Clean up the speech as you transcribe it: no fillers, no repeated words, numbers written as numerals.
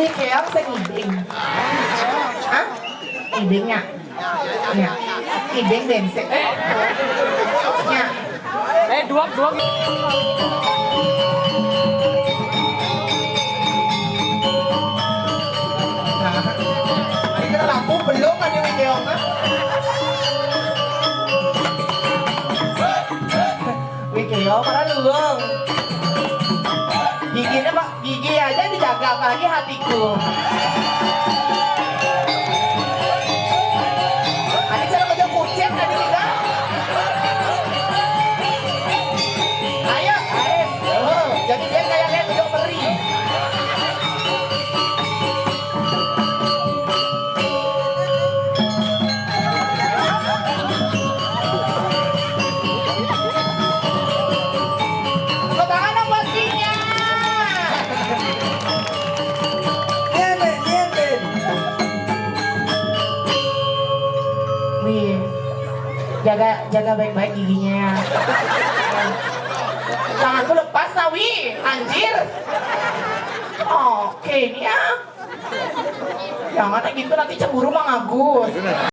Wih, keong segiding. Hah? Idingnya? Ya. Iding densek. Ya. Duak. Nah, ini kena lampu belum kan yang keong kan? Wih, keong mana luang? Giginya pak, gigi aja dijaga apalagi hatiku. Adik cara kerja kucing tadi kita. Ayo, jadi dia kayak kerja peri. Tepuk tangan dong buat King-nya. Wih, jaga baik-baik giginya ya. Tanganku lepas Nawi, anjir. Oke ini ya. Jangan kayak gitu nanti cemburu Mang Agus.